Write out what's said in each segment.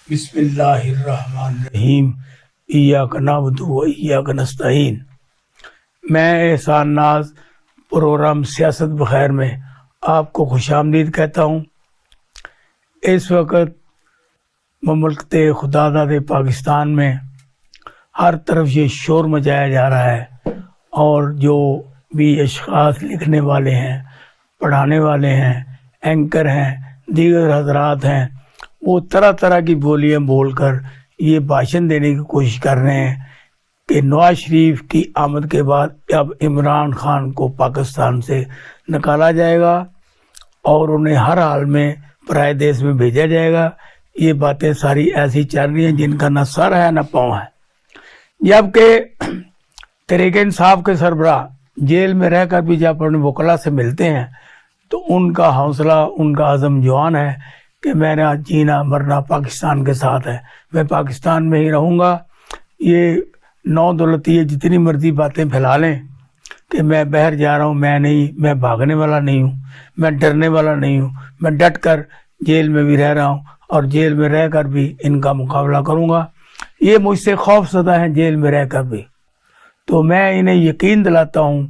بسم اللہ الرحمن الرحیم ایاک نعبد و ایاک نستعین۔ میں احسان ناز پروگرام سیاست بخیر میں آپ کو خوش آمدید کہتا ہوں۔ اس وقت مملکت خداداد پاکستان میں ہر طرف یہ شور مچایا جا رہا ہے، اور جو بھی اشخاص لکھنے والے ہیں، پڑھانے والے ہیں، اینکر ہیں، دیگر حضرات ہیں، وہ طرح طرح کی بولیاں بول کر یہ بھاشن دینے کی کوشش کر رہے ہیں کہ نواز شریف کی آمد کے بعد اب عمران خان کو پاکستان سے نکالا جائے گا اور انہیں ہر حال میں پرائے دیش میں بھیجا جائے گا۔ یہ باتیں ساری ایسی چل رہی ہیں جن کا نہ سر ہے نہ پاؤں ہے، جبکہ تحریک انصاف کے سربراہ جیل میں رہ کر بھی جب اپنے وکلا سے ملتے ہیں تو ان کا حوصلہ، ان کا عزم جوان ہے کہ میرا جینا مرنا پاکستان کے ساتھ ہے، میں پاکستان میں ہی رہوں گا۔ یہ نو دولتی جتنی مرضی باتیں پھیلا لیں کہ میں باہر جا رہا ہوں، میں بھاگنے والا نہیں ہوں، میں ڈرنے والا نہیں ہوں، میں ڈٹ کر جیل میں بھی رہ رہا ہوں اور جیل میں رہ کر بھی ان کا مقابلہ کروں گا۔ یہ مجھ سے خوف زدہ ہیں جیل میں رہ کر بھی، تو میں انہیں یقین دلاتا ہوں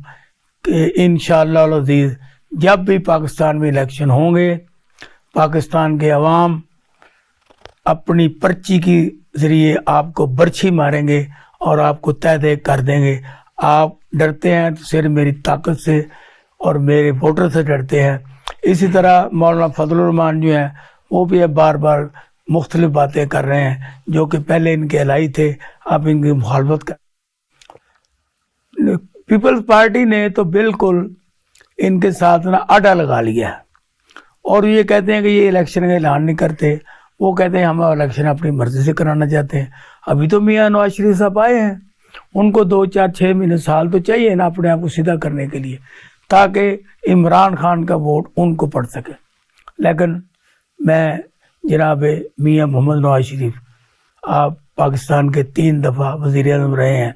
کہ انشاءاللہ العزیز جب بھی پاکستان میں الیکشن ہوں گے، پاکستان کے عوام اپنی پرچی کی ذریعے آپ کو برچھی ماریں گے اور آپ کو تہہ دے کر دیں گے۔ آپ ڈرتے ہیں تو صرف میری طاقت سے اور میرے ووٹر سے ڈرتے ہیں۔ اسی طرح مولانا فضل الرحمان جو ہیں وہ بھی اب بار بار مختلف باتیں کر رہے ہیں جو کہ پہلے ان کے الہی تھے، اب ان کی مخالفت کر۔ پیپلز پارٹی نے تو بالکل ان کے ساتھ اڈا لگا لیا ہے، اور یہ کہتے ہیں کہ یہ الیکشن کا اعلان نہیں کرتے، وہ کہتے ہیں ہم الیکشن اپنی مرضی سے کرانا چاہتے ہیں۔ ابھی تو میاں نواز شریف صاحب آئے ہیں، ان کو 2 4 6 مہینے سال تو چاہیے نا اپنے آپ کو سیدھا کرنے کے لیے، تاکہ عمران خان کا ووٹ ان کو پڑ سکے۔ لیکن میں جناب میاں محمد نواز شریف، آپ پاکستان کے 3 دفعہ وزیر اعظم رہے ہیں،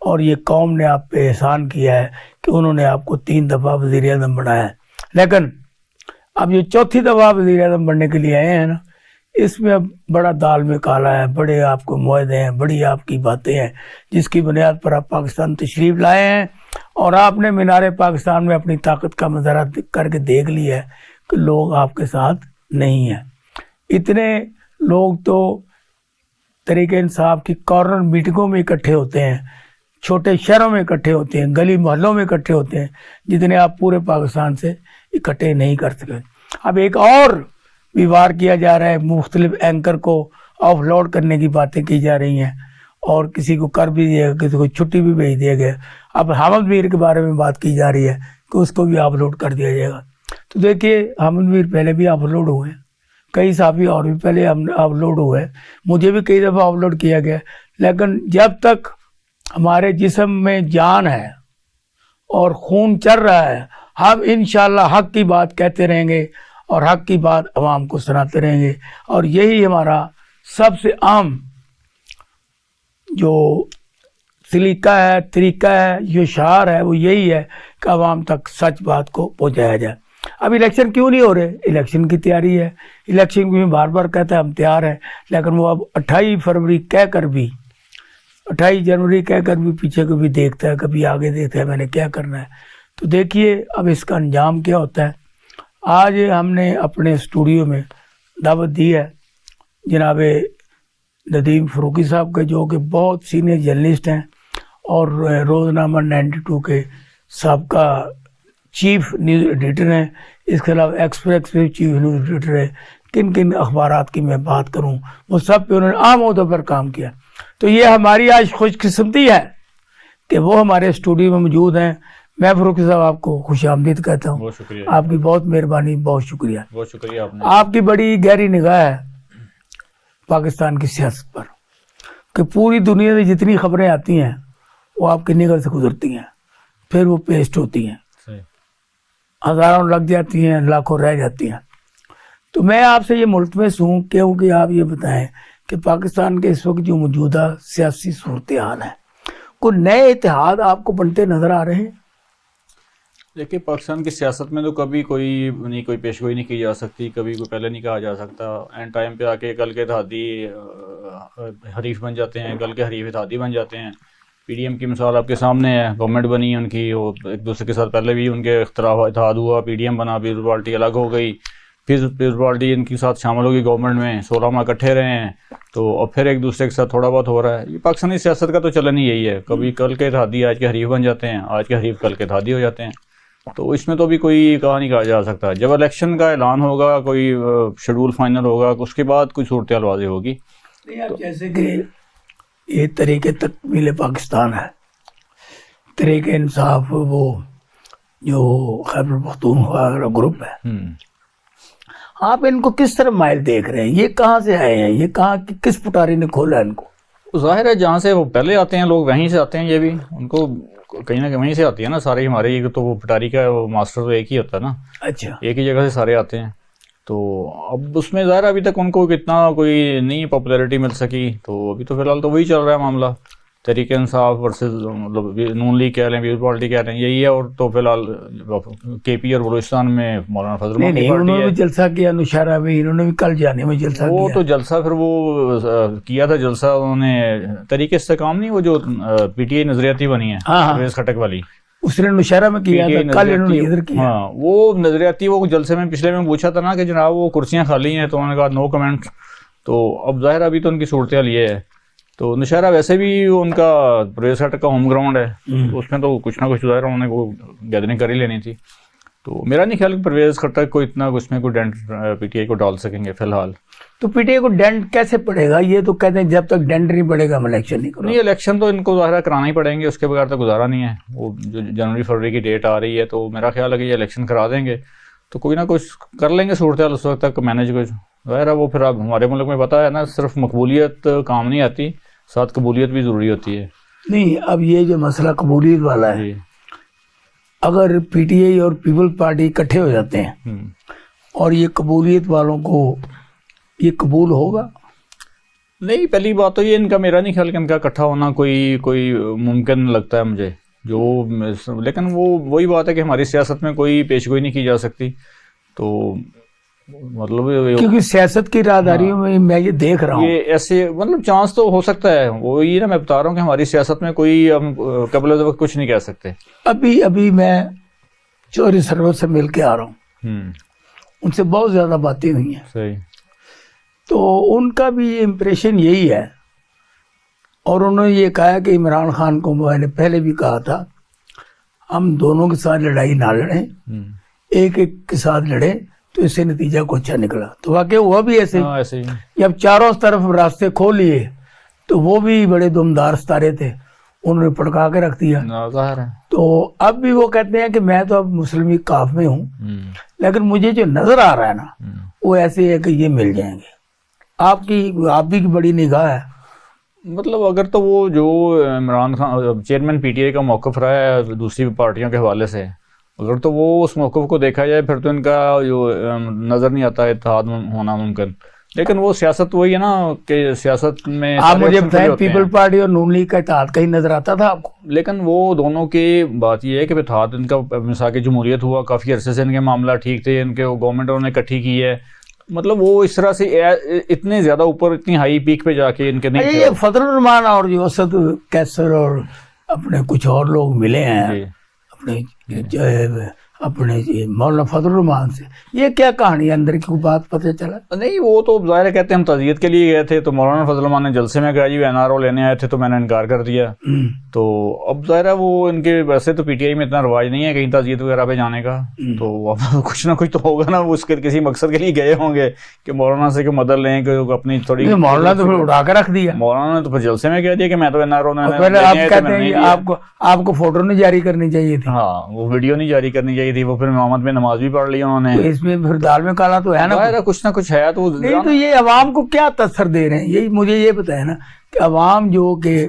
اور یہ قوم نے آپ پہ احسان کیا ہے کہ انہوں نے آپ کو 3 دفعہ وزیر اعظم بنایا ہے، لیکن اب یہ 4تھی دفعہ وزیر اعظم بننے کے لیے آئے ہیں نا، اس میں اب بڑا دال میں کالا ہے، بڑے آپ کو معاہدے ہیں، بڑی آپ کی باتیں ہیں جس کی بنیاد پر آپ پاکستان تشریف لائے ہیں، اور آپ نے مینار پاکستان میں اپنی طاقت کا مظاہرہ کر کے دیکھ لیا ہے کہ لوگ آپ کے ساتھ نہیں ہیں۔ اتنے لوگ تو تحریک انصاف کی کارنر میٹنگوں میں اکٹھے ہوتے ہیں، چھوٹے شہروں میں اکٹھے ہوتے ہیں، گلی محلوں میں اکٹھے ہوتے ہیں، جتنے آپ پورے پاکستان سے اکٹھے نہیں کر سکے۔ اب ایک اور بھی وار کیا جا رہا ہے، مختلف اینکر کو آف لوڈ کرنے کی باتیں کی جا رہی ہیں، اور کسی کو کر بھی دیا گیا، کسی کو چھٹی بھی بھیج دیا گیا۔ اب حامد میر کے بارے میں بات کی جا رہی ہے کہ اس کو بھی آف لوڈ کر دیا جائے گا۔ تو دیکھیے حامد میر پہلے بھی آف لوڈ ہوئے ہیں، کئی صحافی اور بھی پہلے آف لوڈ ہوئے ہیں، مجھے بھی کئی دفعہ آف لوڈ کیا گیا، لیکن جب تک ہمارے جسم میں جان ہے اور خون چل رہا ہے، ہم انشاءاللہ حق کی بات کہتے رہیں گے اور حق کی بات عوام کو سناتے رہیں گے، اور یہی ہمارا سب سے عام جو سلیقہ ہے، طریقہ ہے، جو شعار ہے، وہ یہی ہے کہ عوام تک سچ بات کو پہنچایا جائے۔ اب الیکشن کیوں نہیں ہو رہے؟ الیکشن کی تیاری ہے، الیکشن کی میں بار بار کہتا ہے ہم تیار ہیں، لیکن وہ اب 28 فروری کہہ کر بھی، 28 جنوری کہہ کر بھی پیچھے کو بھی دیکھتا ہے، کبھی آگے دیکھتا ہے میں نے کیا کرنا ہے۔ تو دیکھیے اب اس کا انجام کیا ہوتا ہے۔ آج ہم نے اپنے اسٹوڈیو میں دعوت دی ہے جناب ندیم فاروقی صاحب کے، جو کہ بہت سینئر جرنلسٹ ہیں اور روزنامہ 92 کے سابقہ چیف نیوز ایڈیٹر ہیں، اس کے علاوہ ایکسپریس کے چیف نیوز ایڈیٹر ہے۔ کن کن اخبارات کی میں بات کروں، وہ سب پہ انہوں نے عام عہدوں پر کام کیا۔ تو یہ ہماری آج خوش قسمتی ہے کہ وہ ہمارے اسٹوڈیو میں موجود ہیں۔ میں فاروقی صاحب آپ کو خوش آمدید کہتا ہوں، بہت شکریہ، آپ کی بہت مہربانی، بہت شکریہ۔ بہت شکریہ آپ کی بڑی گہری نگاہ ہے پاکستان کی سیاست پر، کہ پوری دنیا سے جتنی خبریں آتی ہیں وہ آپ کی نگاہ سے گزرتی ہیں، پھر وہ پیسٹ ہوتی ہیں، ہزاروں لگ جاتی ہیں، لاکھوں رہ جاتی ہیں۔ تو میں آپ سے یہ ملتمس ہوں کہ آپ یہ بتائیں کہ پاکستان کے اس وقت جو موجودہ سیاسی صورتحال ہے، کوئی نئے اتحاد آپ کو بنتے نظر آ رہے ہیں؟ دیکھیے پاکستان کی سیاست میں تو کبھی کوئی پیشگوئی نہیں کی جا سکتی، کبھی کوئی پہلے نہیں کہا جا سکتا. اینڈ ٹائم پہ آ کے کل کے اتحادی حریف بن جاتے ہیں، کل کے حریف اتحادی بن جاتے ہیں. پی ڈی ایم کی مثال آپ کے سامنے ہے، گورنمنٹ بنی ہے ان کی، وہ ایک دوسرے کے ساتھ پہلے بھی ان کے اختلاف اتحاد ہوا، پی ڈی ایم بنا، پیپلز پارٹی الگ ہو گئی، پھر پیپلز پارٹی ان کے ساتھ شامل ہوگی گورنمنٹ میں، 16 ماہ اکٹھے رہے ہیں، تو اب پھر ایک دوسرے کے ساتھ تھوڑا بہت ہو رہا ہے. یہ پاکستانی سیاست کا تو چلن ہی یہی ہے، کبھی کل کے اتحادی آج کے حریف بن جاتے ہیں، آج کے حریف کل کے اتحادی ہو جاتے ہیں. تو اس میں تو بھی کوئی کہا نہیں کہا جا سکتا. جب الیکشن کا اعلان ہوگا، کوئی شیڈول فائنل ہوگا، اس کے بعد کوئی صورتحال واضح ہوگی. جیسے کہ یہ طریقے تکمیل پاکستان ہے، طریقہ انصاف، وہ جو خیبر پختونخوا گروپ ہے، آپ ان کو کس طرح مائل دیکھ رہے ہیں؟ یہ کہاں سے آئے ہیں؟ یہ کہاں کس پٹاری نے کھولا ان کو؟ ظاہر ہے جہاں سے وہ پہلے آتے ہیں لوگ وہیں سے آتے ہیں. یہ بھی ان کو کہیں نہ کہیں وہیں سے آتی ہے نا سارے ہمارے. تو وہ پٹاری کا ماسٹر تو ایک ہی ہوتا ہے نا. اچھا، ایک ہی جگہ سے سارے آتے ہیں. تو اب اس میں ظاہر ابھی تک ان کو کتنا کوئی نہیں پاپولیرٹی مل سکی. تو ابھی تو فی الحال تو وہی چل رہا ہے معاملہ، تحریک انصاف ورسز مطلب نون لیگ کہہ لیں، پیپلز پارٹی کہہ لیں، یہی ہے. اور تو فی الحال کے پی اور بلوچستان میں مولانا فضل الرحمان کی پارٹی انہوں نے ہے. بھی جلسہ کیا نوشہرہ میں، انہوں نے بھی کل جانے میں جلسہ وہ کیا. تو جلسہ پھر وہ کیا تھا جلسہ انہوں نے طریق استحکام نہیں، وہ جو پی ٹی آئی نظریاتی بنی ہے پرویز خٹک والی، اس نے نوشہرہ میں کیا تھا، کل انہوں نے ادھر کیا. ہاں وہ نظریاتی، وہ جلسے میں پچھلے میں پوچھا تھا نا کہ جناب وہ کرسیاں خالی ہیں، تو انہوں نے کہا نو کمنٹ. تو اب ظاہر ابھی تو ان کی صورتحال یہ ہے. تو نوشہرہ ویسے بھی ان کا پرویز خٹک کا ہوم گراؤنڈ ہے، اس میں تو کچھ نہ کچھ ظاہر انہوں نے وہ گیدرنگ کر ہی لینی تھی. تو میرا نہیں خیال کہ پرویز خٹک کو اتنا اس میں کوئی ڈینٹ پی ٹی آئی کو ڈال سکیں گے فی الحال. تو پی ٹی آئی کو ڈینٹ کیسے پڑے گا؟ یہ تو کہتے ہیں جب تک ڈینٹ نہیں پڑے گا ہم الیکشن نہیں کریں. نہیں، الیکشن تو ان کو ظاہر کرانا ہی پڑیں گے، اس کے بغیر تو گزارا نہیں ہے. وہ جو جنوری فروری کی ڈیٹ آ رہی ہے، تو میرا خیال ہے کہ یہ الیکشن کرا دیں گے تو کوئی نہ کچھ کر لیں گے صورتحال اس وقت تک مینیج. کچھ ظاہر ہے وہ پھر اب ہمارے ملک میں پتہ ہے نا، صرف مقبولیت کام نہیں آتی، ساتھ قبولیت بھی ضروری ہوتی ہے. نہیں، اب یہ جو مسئلہ قبولیت والا ہے، جی، اگر پی ٹی آئی اور پیپل پارٹی اکٹھے ہو جاتے ہیں اور یہ قبولیت والوں کو یہ قبول ہوگا؟ نہیں، پہلی بات تو یہ ان کا میرا نہیں خیال کہ ان کا اکٹھا ہونا کوئی ممکن لگتا ہے مجھے. لیکن وہ وہی بات ہے کہ ہماری سیاست میں کوئی پیشگوئی نہیں کی جا سکتی. تو مطلب کیونکہ سیاست کی راہداریوں میں یہ دیکھ رہا ہوں، یہ ایسے مطلب چانس تو ہو سکتا ہے. وہی نا میں بتا رہا ہوں کہ ہماری سیاست میں کوئی ہم قبل از وقت کچھ نہیں کہہ سکتے. ابھی میں چوری سرور سے مل کے آ رہا ہوں، ان سے بہت زیادہ باتیں ہوئی ہیں. صحیح. تو ان کا بھی امپریشن یہی ہے، اور انہوں نے یہ کہا کہ عمران خان کو میں نے پہلے بھی کہا تھا ہم دونوں کے ساتھ لڑائی نہ لڑیں، ایک کے ساتھ لڑیں تو اس سے نتیجہ کو اچھا نکلا. تو واقعی ہوا بھی ایسے ہی. جب چاروں طرف راستے کھول لیے تو وہ بھی بڑے دمدار ستارے تھے، انہوں نے پڑکا کے رکھ دیا. تو اب بھی وہ کہتے ہیں کہ میں تو اب مسلم لیگ کاف میں ہوں، لیکن مجھے جو نظر آ رہا ہے نا وہ ایسے ہے کہ یہ مل جائیں گے. آپ بھی بڑی نگاہ ہے. مطلب اگر تو وہ جو Imran Khan chairman P T I کا موقف رہا ہے دوسری پارٹیوں کے حوالے سے، اگر تو وہ اس موقف کو دیکھا جائے پھر تو ان کا جو نظر نہیں آتا اتحاد ہونا ممکن. لیکن وہ سیاست وہی ہے نا کہ سیاست میں آپ مجھے بتائیں پیپل پارٹی اور نون لیگ کا اتحاد کہیں نظر آتا تھا آپ کو؟ لیکن وہ دونوں کی بات یہ ہے کہ اتحاد ان کا مساق جمہوریت ہوا، کافی عرصے سے ان کے معاملہ ٹھیک تھے، ان کے گورنمنٹ انہوں نے اکٹھی کی ہے. مطلب وہ اس طرح سے اتنے زیادہ اوپر اتنی ہائی پیک پہ جا کے ان کے نہیں تھے. یہ فضل الرحمان اور جو اسد کیسر اور اپنے کچھ اور لوگ ملے ہیں اپنے مولانا فضل الرحمان سے، یہ کیا کہانی اندر کی کوئی بات پتہ چلا؟ نہیں، وہ تو ظاہر کہتے ہیں ہم تعزیت کے لیے گئے تھے، تو مولانا فضل الرحمان نے جلسے میں کہا جی این آر او لینے آئے تھے، تو میں نے انکار کر دیا. تو اب ظاہر ہے وہ ان کے ویسے تو پی ٹی آئی میں اتنا رواج نہیں ہے کہیں تعزیت وغیرہ پہ جانے کا. تو اب کچھ نہ کچھ تو ہوگا نا، وہ اس کے کسی مقصد کے لیے گئے ہوں گے کہ مولانا سے کوئی مدد لیں، کہ اپنی تھوڑی. مولانا تو پھر اڑا کے رکھ دیا. مولانا نے تو پھر جلسے میں کہہ دیا کہ میں تو این آر او آپ کو فوٹو نہیں جاری کرنی چاہیے تھی. ہاں، وہ ویڈیو نہیں جاری کرنی چاہیے تھی. وہ پھر امامت میں نماز بھی پڑھ لی انہوں نے. اس میں پھر دال میں کالا تو ہے نا، کچھ نہ کچھ ہے. تو یہ عوام کو کیا تاثر دے رہے ہیں؟ یہی مجھے یہ بتایا نا کہ عوام جو کہ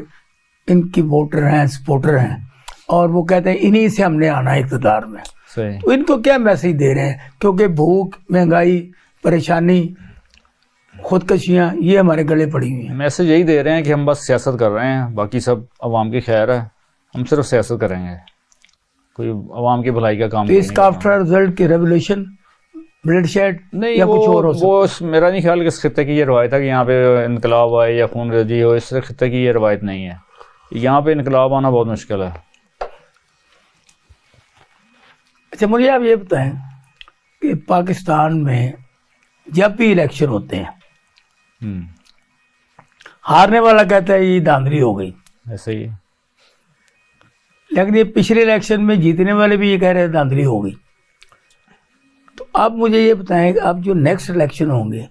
ان کی ووٹر ہیں، سپورٹر ہیں، اور وہ کہتے ہیں انہی سے ہم نے آنا ہے اقتدار میں، تو ان کو کیا میسج دے رہے ہیں؟ کیونکہ بھوک، مہنگائی، پریشانی، خودکشیاں یہ ہمارے گلے پڑی ہوئی ہیں. میسج یہی دے رہے ہیں کہ ہم بس سیاست کر رہے ہیں، باقی سب عوام کی خیر ہے، ہم صرف سیاست کریں گے. کوئی عوام کی بھلائی کا کام تو اس کا آفٹر رزلٹ کی ریولیوشن بلڈ شیڈ نہیں، یا کچھ اور ہو سکتا وہ میرا نہیں خیال کہ اس خطے کی یہ روایت ہے کہ یہاں پہ انقلاب آئے یا خون ریزی ہو، اس خطے کی یہ روایت نہیں ہے. یہاں پہ انقلاب آنا بہت مشکل ہے. اچھا مجھے آپ یہ بتائیں کہ پاکستان میں جب بھی الیکشن ہوتے ہیں ہارنے والا کہتا ہے یہ دھاندلی ہو گئی، ایسے ہی لیکن یہ پچھلے الیکشن میں جیتنے والے بھی یہ کہہ رہے ہیں دھاندلی ہو گئی. تو آپ مجھے یہ بتائیں کہ اب جو نیکسٹ الیکشن ہوں گے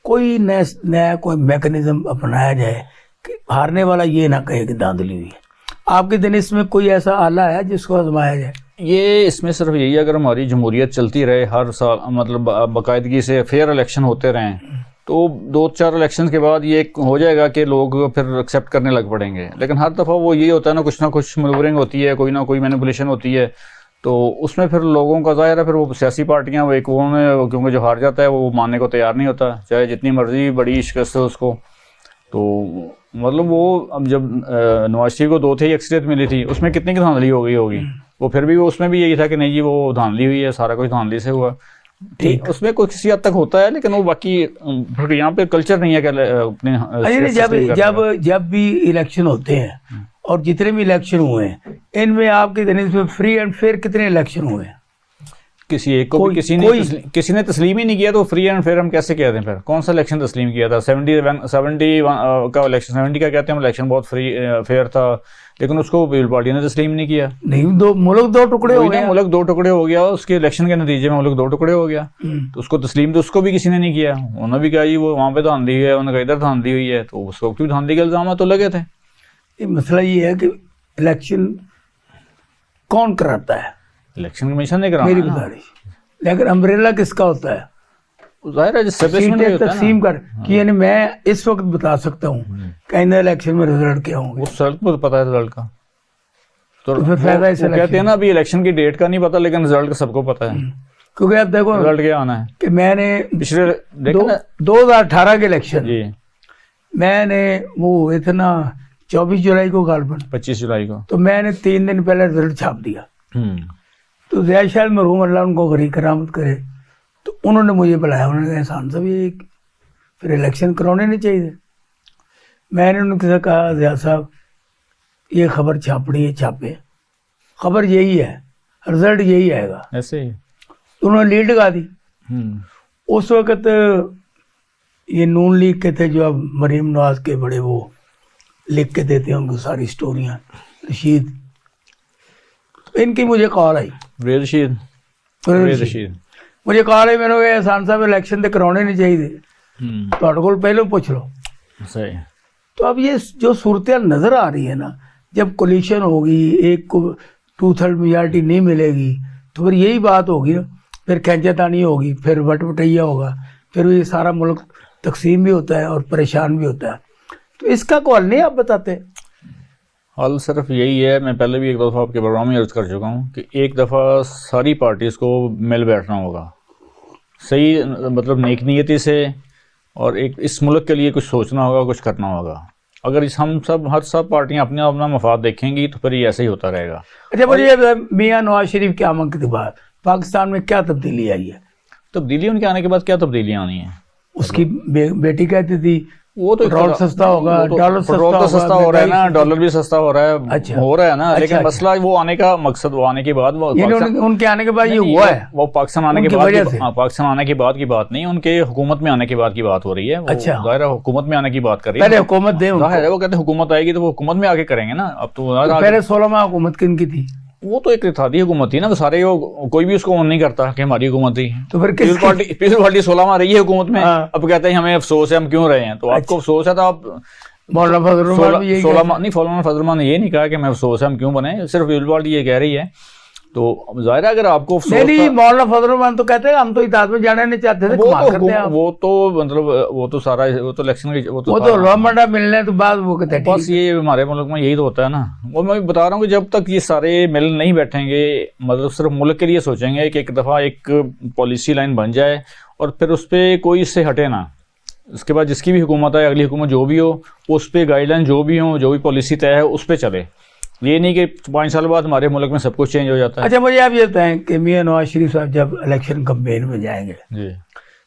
کوئی نیا کوئی میکنزم اپنایا جائے کہ ہارنے والا یہ نہ کہے کہ دھاندلی ہوئی ہے. آپ کے دن اس میں کوئی ایسا آلہ ہے جس کو آزمایا جائے؟ یہ اس میں صرف یہی ہے اگر ہماری جمہوریت چلتی رہے ہر سال، مطلب باقاعدگی سے فیئر الیکشن ہوتے رہیں، تو 2-4 الیکشن کے بعد یہ ہو جائے گا کہ لوگ پھر ایکسیپٹ کرنے لگ پڑیں گے. لیکن ہر دفعہ وہ یہ ہوتا ہے نہ کچھ منورنگ ہوتی ہے، کوئی نہ کوئی مینیپولیشن ہوتی ہے، تو اس میں پھر لوگوں کا ظاہر ہے پھر وہ سیاسی پارٹیاں وہ ایک وہ میں کیونکہ جو ہار جاتا ہے وہ ماننے کو تیار نہیں ہوتا، چاہے جتنی مرضی بڑی شکست ہو اس کو. تو مطلب وہ اب جب نواز شریف کو 2 اکثریت ملی تھی اس میں کتنی کی دھاندلی ہو گئی ہوگی، وہ پھر بھی اس میں بھی یہی تھا کہ نہیں جی وہ دھاندلی ہوئی ہے، سارا کچھ دھاندلی سے ہوا. ٹھیک، اس میں کوئی کسی حد تک ہوتا ہے، لیکن وہ باقی یہاں پہ کلچر نہیں ہے کہ اپنے جب بھی الیکشن ہوتے ہیں اور جتنے بھی الیکشن ہوئے ہیں ان میں آپ کے دن میں فری اینڈ فیئر کتنے الیکشن ہوئے ہیں؟ کسی ایک کو کسی نے تسلیم ہی نہیں کیا، تو فری اینڈ فیئر ہم کیسے کہتے ہیں؟ پھر کون سا الیکشن تسلیم کیا تھا؟ 70 کا الیکشن، 70 کا کہتے ہیں الیکشن بہت فری فیئر تھا، لیکن اس کو پیپل پارٹی نے تسلیم نہیں کیا. نہیں، ملک 2 ٹکڑے ہو گئے، ملک 2 ٹکڑے ہو گیا، اس کے الیکشن کے نتیجے میں ملک 2 ٹکڑے ہو گیا. تو اس کو تسلیم تو اس کو بھی کسی نے نہیں کیا، انہوں نے بھی کہا جی وہ وہاں پہ دھاندلی ہوئی ہے، انہوں نے کہا ادھر دھاندلی ہوئی ہے، تو اس وقت بھی دھاندلی کے الزامات تو لگے تھے. یہ مسئلہ یہ ہے کہ الیکشن کون کراتا ہے؟ الیکشن کمیشن نے کرانا میری گزارش. لیکن امبریلا کس کا ہوتا ہے؟ ظاہر ہے تقسیم کر کہ یعنی میں اس وقت بتا سکتا ہوں کہ آئندہ الیکشن میں رزلٹ کیا ہوں گے، اس رزلٹ کو پتا ہے رزلٹ کا. تو پھر فائدہ اس کہتے ہیں نا ابھی الیکشن کی ڈیٹ کا نہیں پتا لیکن رزلٹ کا سب کو پتا ہے، کیونکہ اب دیکھو رزلٹ کیا آنا ہے. کہ میں نے پچھلے 2018 کے الیکشن جی میں نے وہ اتنا 24 جولائی کو غالباً 25 جولائی کو، تو میں نے 3 دن پہلے رزلٹ چھاپ دیا. تو زیاد شاید مرحوم اللہ ان کو غریب کرامت کرے، تو انہوں نے مجھے بلایا، انہوں نے کہا احسان صاحب یہ پھر الیکشن کرانے نہیں چاہیے. میں نے ان سے کہا زیاد صاحب یہ خبر چھاپڑی ہے، چھاپے، خبر یہی ہے، رزلٹ یہی آئے گا. ایسے ہی انہوں نے لیڈ لگا دی. اس وقت یہ نون لیگ کے تھے جو اب مریم نواز کے بڑے وہ لکھ کے دیتے ہیں ان کو ساری سٹوریاں، رشید، ان کی مجھے کال آئی، رشید مجھے کال آئی، میں نے کہا احسان صاحب الیکشن تو کرانے نہیں چاہیے، تھوڑے کو پہلے پوچھ لو. صحیح. تو اب یہ جو صورتحال نظر آ رہی ہے نا، جب کولیشن ہوگی، ایک کو 2/3 میجارٹی نہیں ملے گی، تو پھر یہی بات ہوگی نا، پھر کھینچا تانی ہوگی، پھر وٹ وٹیا ہوگا، پھر یہ سارا ملک تقسیم بھی ہوتا ہے اور پریشان بھی ہوتا ہے. تو اس کا کوئی حل نہیں آپ بتاتے؟ حل صرف یہی ہے، میں پہلے بھی ایک دفعہ آپ کے پروگرام میں عرض کر چکا ہوں کہ ایک دفعہ ساری پارٹیز کو مل بیٹھنا ہوگا صحیح، مطلب نیک نیتی سے، اور ایک اس ملک کے لیے کچھ سوچنا ہوگا، کچھ کرنا ہوگا. اگر ہم سب پارٹیاں اپنا مفاد دیکھیں گی تو پھر یہ ایسے ہی ہوتا رہے گا. اچھا مجھے میاں نواز شریف کے آمد کے بعد پاکستان میں کیا تبدیلی آئی ہے؟ تبدیلی ان کے آنے کے بعد کیا تبدیلیاں آنی ہیں؟ اس کی بیٹی کہتی تھی وہ تو پیٹرول سستا ہوگا، ڈالر سستا ہو رہا ہے نا، ڈالر بھی سستا ہو رہا ہے، اچھا ہو رہا ہے نا. لیکن مسئلہ وہ آنے کا مقصد، وہ آنے کے بعد ان کے آنے کے بعد یہ ہوا ہے، وہ پاکستان آنے کے بعد، پاکستان آنے کے بعد کی بات نہیں، ان کے حکومت میں آنے کے بعد کی بات ہو رہی ہے. اچھا ظاہر ہے حکومت میں آنے کی بات کر رہی ہے، پہلے حکومت دے، ظاہر ہے وہ کہتے ہیں حکومت آئے گی تو وہ حکومت میں آگے کریں گے نا. اب تو پہلے 16 ماہ حکومت کن کی تھی؟ وہ تو ایک اتحادی حکومت تھی نا، وہ سارے کوئی بھی اس کو اون نہیں کرتا کہ ہماری حکومت تھی. تو پھر پیپل پارٹی 16 ماہ رہی ہے حکومت میں، اب کہتے ہیں ہمیں افسوس ہے ہم کیوں رہے ہیں. تو آپ کو افسوس ہے تو آپ مولانا فضل الرحمان 16 ماہ نہیں، مولانا فضل الرحمان نے یہ نہیں کہا کہ ہمیں افسوس ہے ہم کیوں بنے، صرف پیپل پارٹی یہ کہہ رہی ہے. تو ظاہر ہے اگر آپ کو نہیں، مولانا فضل الرحمان تو کہتے ہیں ہم تو اطاعت میں جانا نہیں چاہتے تھے، وہ تو مطلب وہ تو سارا وہ تو الیکشن وہ تو رومنڈا ملنے تو بعد وہ کہتے ہیں بس یہ ہمارے ملک میں یہی تو ہوتا ہے نا. وہ میں بتا رہا ہوں کہ جب تک یہ سارے مل نہیں بیٹھیں گے، مطلب صرف ملک کے لیے سوچیں گے کہ ایک دفعہ ایک پالیسی لائن بن جائے اور پھر اس پہ کوئی اس سے ہٹے نا، اس کے بعد جس کی بھی حکومت آئے، اگلی حکومت جو بھی ہو، اس پہ گائیڈ لائن جو بھی ہوں، جو بھی پالیسی طے ہے اس پہ چلے. یہ نہیں کہ 5 سال بعد ہمارے ملک میں سب کچھ چینج ہو جاتا ہے. اچھا مجھے آپ یہ بتائیں کہ میاں نواز شریف صاحب جب الیکشن کمپین میں جائیں گے جی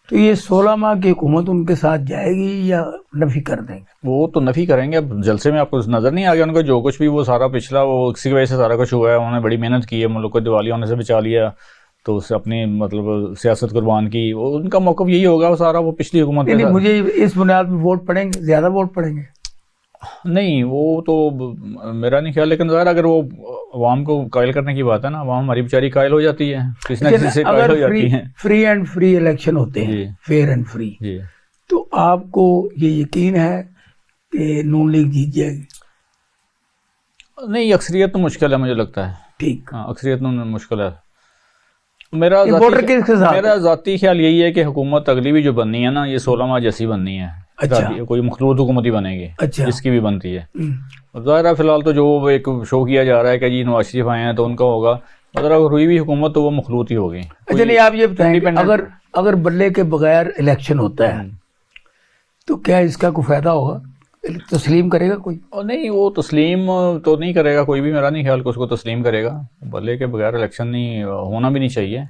تو یہ 16 ماہ کی حکومت ان کے ساتھ جائے گی یا نفی کر دیں گے؟ وہ تو نفی کریں گے. اب جلسے میں آپ کو نظر نہیں آ گیا ان کا جو کچھ بھی وہ سارا پچھلا وہ اسی کی وجہ سے سارا کچھ ہوا ہے. انہوں نے بڑی محنت کی ہے, ملک کو دیوالیہ ہونے سے بچا لیا, تو اس سے اپنی مطلب سیاست قربان کی. وہ ان کا موقف یہی ہوگا وہ سارا وہ پچھلی حکومت کے نہیں ساتھ. مجھے اس بنیاد پہ ووٹ پڑیں گے, زیادہ ووٹ پڑیں گے؟ نہیں وہ تو میرا نہیں خیال, لیکن ظاہر اگر وہ عوام کو قائل کرنے کی بات ہے نا, عوام ہماری بیچاری قائل ہو جاتی ہے, کسی نہ کسی سے قائل ہو جاتی ہے. فری اینڈ فری الیکشن ہوتے ہیں, فیئر اینڈ فری, جی تو آپ کو یہ یقین ہے کہ نون لیگ جیت جائے گی؟ نہیں, اکثریت تو مشکل ہے مجھے لگتا ہے. ٹھیک, ہاں اکثریت میں مشکل ہے. میرا ووٹر کس کے ساتھ؟ میرا ذاتی خیال یہی ہے کہ حکومت اگلی بھی جو بننی ہے نا, یہ 16 ماہ جیسی بننی ہے. اچھا, کوئی مخلوط حکومت ہی بنے گی, اچھا, جس کی بھی بنتی ہے. ظاہر ہے فی الحال تو جو ایک شو کیا جا رہا ہے کہ جی نواز شریف آئے ہیں تو ان کا ہوگا, اگر ہوئی بھی حکومت تو وہ مخلوط ہی ہوگی. اچھا نہیں آپ یہ بتائیں کہ اگر بلے کے بغیر الیکشن ہوتا ہے تو کیا اس کا کوئی فائدہ ہوگا؟ تسلیم کرے گا کوئی؟ نہیں, وہ تسلیم تو نہیں کرے گا کوئی بھی, میرا نہیں خیال کہ اس کو تسلیم کرے گا. بلے کے بغیر الیکشن نہیں ہونا بھی نہیں چاہیے.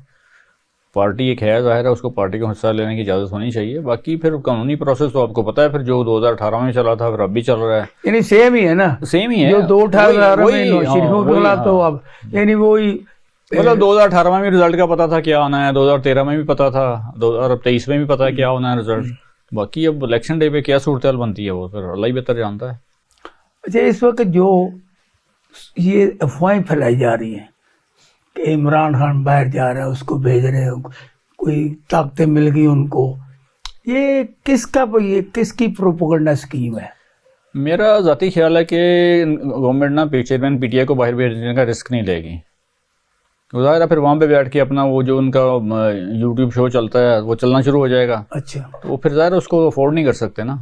پارٹی ایک ہے, ظاہر ہے اس کو پارٹی کو حصہ لینے کی اجازت ہونی چاہیے. باقی پھر قانونی پروسیس تو آپ کو پتہ ہے پھر جو 2018 میں چلا تھا پھر اب بھی چل رہا ہے. یعنی سیم ہی ہے نا, سیم ہی ہے جو 2018 میں نواز شریفوں کے خلاف تو اب یعنی وہی مطلب 2018 میں بھی رزلٹ کا پتہ تھا کیا ہونا ہے, 2013 میں بھی پتہ تھا, 2023 میں بھی پتہ ہے کیا ہونا ہے رزلٹ. باقی اب الیکشن ڈے پہ کیا صورتحال بنتی ہے وہ پھر اللہ ہی بہتر جانتا ہے. اچھا اس وقت جو یہ افواہیں پھیلائی جا رہی ہیں کہ عمران خان باہر جا رہا ہے, اس کو بھیج رہے ہیں, کوئی طاقتیں مل گئی ان کو, یہ کس کی پروپیگنڈا اسکیم ہے؟ میرا ذاتی خیال ہے کہ گورنمنٹ نا چیئرمین پی ٹی آئی کو باہر بھیجنے کا رسک نہیں لے گی. ظاہر ہے پھر وہاں پہ بیٹھ کے اپنا وہ جو ان کا یوٹیوب شو چلتا ہے وہ چلنا شروع ہو جائے گا. اچھا, تو وہ پھر ظاہر اس کو افورڈ نہیں کر سکتے نا.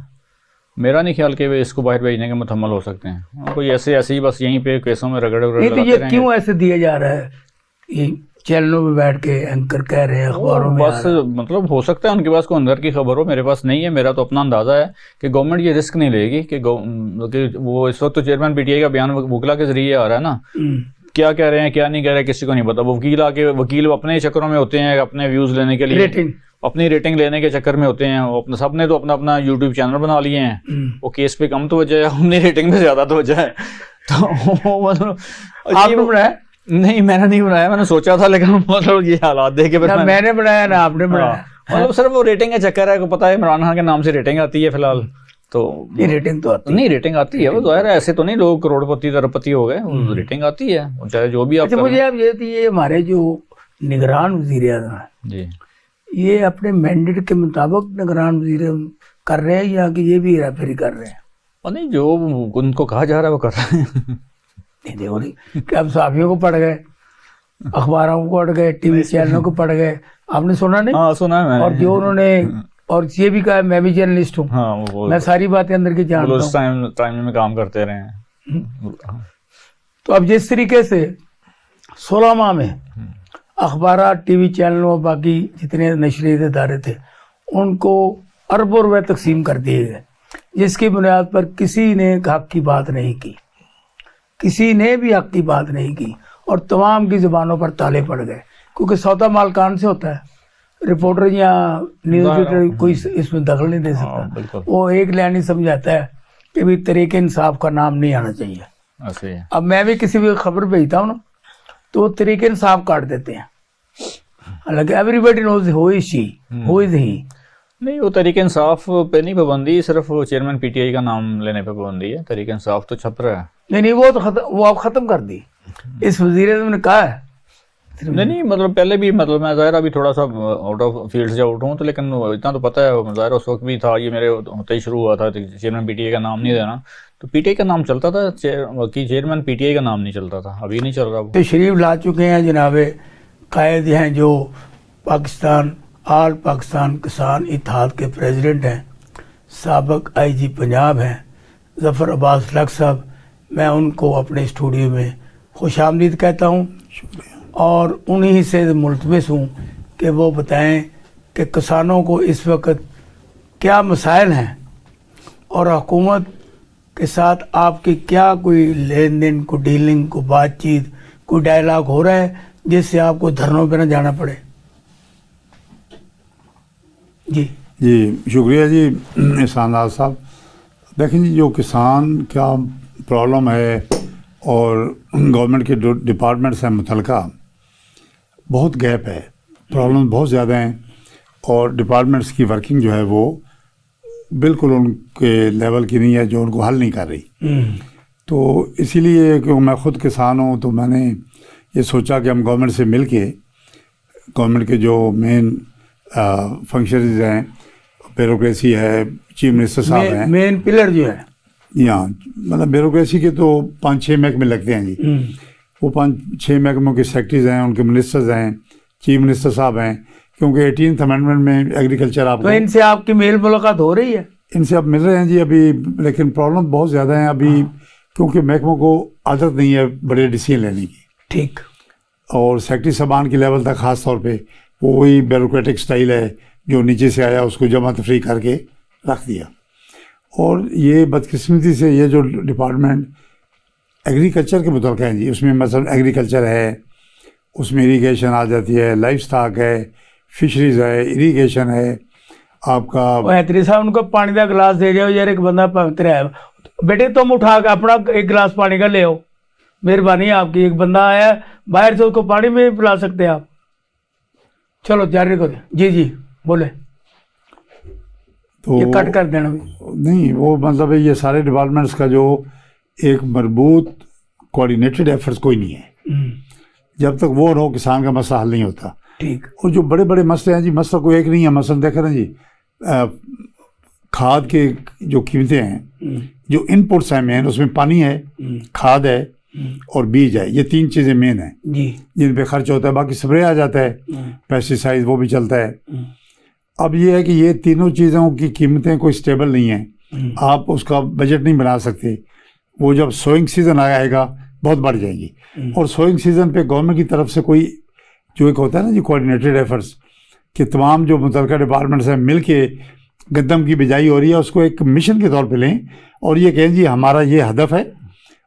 میرا نہیں خیال کہ وہ اس کو باہر بھیجنے کے متحمل ہو سکتے ہیں. کوئی ایسے ہی بس یہیں پہ کیسوں میں رگڑ نہیں تو یہ کیوں ایسے دیا جا رہا ہے, یہ چینلوں میں بیٹھ کے اینکر کہہ رہے ہیں, اخباروں میں بس مطلب ہو سکتا ہے ان کے پاس کوئی اندر کی خبر ہو, میرے پاس نہیں ہے. میرا تو اپنا اندازہ ہے کہ گورنمنٹ یہ رسک نہیں لے گی کہ وہ اس وقت تو چیئرمین پی ٹی آئی کا بیان وکلا کے ذریعے آ رہا ہے نا, کیا کہہ رہے ہیں کیا نہیں کہہ رہے کسی کو نہیں پتا. وکیل اپنے چکروں میں ہوتے ہیں, اپنے ویوز لینے کے لیے, اپنی ریٹنگ لینے کے چکر میں ہوتے ہیں. سب نے تو اپنا یوٹیوب چینل بنا لیے ہیں, وہ کیس پہ کم توجہ ہے, اپنی ریٹنگ پہ زیادہ توجہ ہے. تو آپ نے بنایا؟ نہیں میں نے نہیں بنایا, میں نے سوچا تھا, لیکن مطلب یہ حالات دیکھ کے میں نے بنایا نا آپ نے بنایا, مطلب صرف وہ ریٹنگ کا چکر ہے. کو پتا ہے عمران خان کے نام سے ریٹنگ آتی ہے فی الحال, تو ریٹنگ تو آتی نہیں, ریٹنگ آتی ہے. وہ ظاہر ہے ایسے تو نہیں لوگ کروڑ پتی ارب پتی ہو گئے, ریٹنگ آتی ہے چاہے جو بھی. اچھا مجھے آپ یہ ہمارے جو نگران وزیر اعظم ہیں جی, یہ اپنے مینڈیٹ کے مطابق نگران وزیر کر رہے ہیں یا کہ یہ بھی ہیرا پھیری کر رہے ہیں؟ نہیں, جو ان کو کہا جا رہا ہے وہ کر رہے ہیں. نہیں دیکھو نہیں کہ اب صحافیوں کو پڑھ گئے, اخباروں کو پڑھ گئے, ٹی وی چینلوں کو پڑھ گئے, آپ نے سنا نہیں؟ ہاں سنا ہے. اور جو انہوں نے اور یہ بھی کہا میں بھی جرنلسٹ ہوں, ہاں میں ساری باتیں اندر کی جانتا ہوں, اس ٹائم میں کام کرتے رہے ہیں. تو اب جس طریقے سے 16 ماہ میں اخبارات, ٹی وی چینلوں اور باقی جتنے نشری ادارے تھے ان کو اربوں روپے تقسیم کر دیے گئے, جس کی بنیاد پر کسی نے حق کی بات نہیں کی, کسی نے بھی حق کی بات نہیں کی, اور تمام کی زبانوں پر تالے پڑ گئے. کیونکہ سودا مال کان سے ہوتا ہے, رپورٹر یا نیوز ایڈیٹر کوئی اس میں دخل نہیں دے سکتا. وہ ایک لائن ہی سمجھاتا ہے کہ بھی طریق انصاف کا نام نہیں آنا چاہیے. اب میں بھی کسی بھی خبر بھیجتا ہوں نا تو وہ طریق انصاف کاٹ دیتے ہیں, حالانکہ ایوری نوز ہو از ہی. نہیں, وہ تحریک انصاف پہ نہیں پابندی, صرف چیئرمین پی ٹی آئی کا نام لینے پہ پابندی ہے. تحریک انصاف تو چھپ رہا ہے. نہیں وہ تو وہ آپ ختم کر دی, اس وزیر اعظم نے کہا ہے. نہیں مطلب پہلے بھی, مطلب میں ظاہر ابھی تھوڑا سا آؤٹ آف فیلڈ سے آؤٹ ہوں, تو لیکن اتنا تو پتہ ہے ظاہر اس وقت بھی تھا, یہ میرے ہوتے ہی شروع ہوا تھا چیئرمین پی ٹی آئی کا نام نہیں دینا. تو پی ٹی آئی کا نام چلتا تھا, چیئرمین پی ٹی آئی کا نام نہیں چلتا تھا. ابھی نہیں چل رہا. وہ تشریف لا چکے ہیں جناب قائد ہیں جو پاکستان آل پاکستان کسان اتحاد کے پریزیڈنٹ ہیں, سابق آئی جی پنجاب ہیں, ظفر عباس لق صاحب. میں ان کو اپنے اسٹوڈیو میں خوش آمدید کہتا ہوں, اور انہی سے ملتمس ہوں کہ وہ بتائیں کہ کسانوں کو اس وقت کیا مسائل ہیں اور حکومت کے ساتھ آپ کی کیا کوئی لین دین، کوئی ڈیلنگ، کوئی بات چیت، کوئی ڈائلاگ ہو رہا ہے جس سے آپ کو دھرنوں پہ نہ جانا پڑے؟ جی جی شکریہ جی احسان لال صاحب. دیکھیں جی، جو کسان کا پرابلم ہے اور گورنمنٹ کے ڈپارٹمنٹ سے متعلقہ بہت گیپ ہے، پرابلم بہت زیادہ ہیں، اور ڈپارٹمنٹس کی ورکنگ جو ہے وہ بالکل ان کے لیول کی نہیں ہے جو ان کو حل نہیں کر رہی. تو اسی لیے کہ میں خود کسان ہوں تو میں نے یہ سوچا کہ ہم گورنمنٹ سے مل کے، گورنمنٹ کے جو مین فنکشنز ہیں، بیوروکریسی ہے، چیف منسٹر صاحب ہیں، مین پلر جو ہے یہاں مطلب بیوروکریسی کے تو 5-6 محکمے لگتے ہیں جی. وہ 5-6 محکموں کے سیکرٹریز ہیں، ان کے منسٹرز ہیں، چیف منسٹر صاحب ہیں، کیونکہ 18th امینڈمنٹ میں ایگریکلچر آپ تو ان سے آپ کی میل ملاقات ہو رہی ہے؟ ان سے اب مل رہے ہیں جی ابھی، لیکن پرابلم بہت زیادہ ہیں ابھی، کیونکہ محکموں کو عادت نہیں ہے بڑے ڈیسیژن لینے کی. ٹھیک. اور سیکرٹری صاحبان کے لیول تک خاص طور پہ وہ وہی بیوروکریٹک سٹائل ہے جو نیچے سے آیا اس کو جمع تفریح کر کے رکھ دیا. اور یہ بدقسمتی سے یہ جو ڈپارٹمنٹ ایگریکلچر کے متعلق ہیں جی، اس میں مثلا ایگریکلچر ہے، اس میں اریگیشن آ جاتی ہے، لائف سٹاک ہے، فشریز ہے، اریگیشن ہے آپ کا. حیدری صاحب ان کو پانی کا گلاس دے جاؤ، یار ایک بندہ پوتر ہے، بیٹے تم اٹھا کے اپنا ایک گلاس پانی کا لے آؤ، مہربانی آپ کی، ایک بندہ آیا باہر سے اس کو پانی میں پلا سکتے آپ. چلو جاری کو جی جی بولے، تو یہ کٹ کر دینا. نہیں، وہ مطلب ہے یہ سارے ڈپارٹمنٹس کا جو ایک مربوط کوآرڈینیٹڈ ایفرٹس کوئی نہیں ہے. جب تک وہ نہ ہو کسان کا مسئلہ حل نہیں ہوتا. ٹھیک. اور جو بڑے بڑے مسئلے ہیں جی، مسئلہ کوئی ایک نہیں ہے. مثلا دیکھ رہے ہیں جی، کھاد کے جو قیمتیں ہیں، جو ان پٹس ہیں مین، اس میں پانی ہے، کھاد ہے اور بیج ہے. یہ 3 چیزیں مین ہیں جی جن پہ خرچ ہوتا ہے. باقی اسپرے آ جاتا ہے، پیسٹیسائڈ وہ بھی چلتا ہے. اب یہ ہے کہ یہ تینوں چیزوں کی قیمتیں کوئی اسٹیبل نہیں ہیں، آپ اس کا بجٹ نہیں بنا سکتے. وہ جب سوئنگ سیزن آئے گا بہت بڑھ جائیں گی. اور سوئنگ سیزن پہ گورنمنٹ کی طرف سے کوئی جو ایک ہوتا ہے نا جی کوآرڈینیٹڈ ایفرٹس، کہ تمام جو متعلقہ ڈپارٹمنٹس ہیں مل کے گندم کی بجائی ہو رہی ہے، اس کو ایک مشن کے طور پہ لیں اور یہ کہیں جی ہمارا یہ ہدف ہے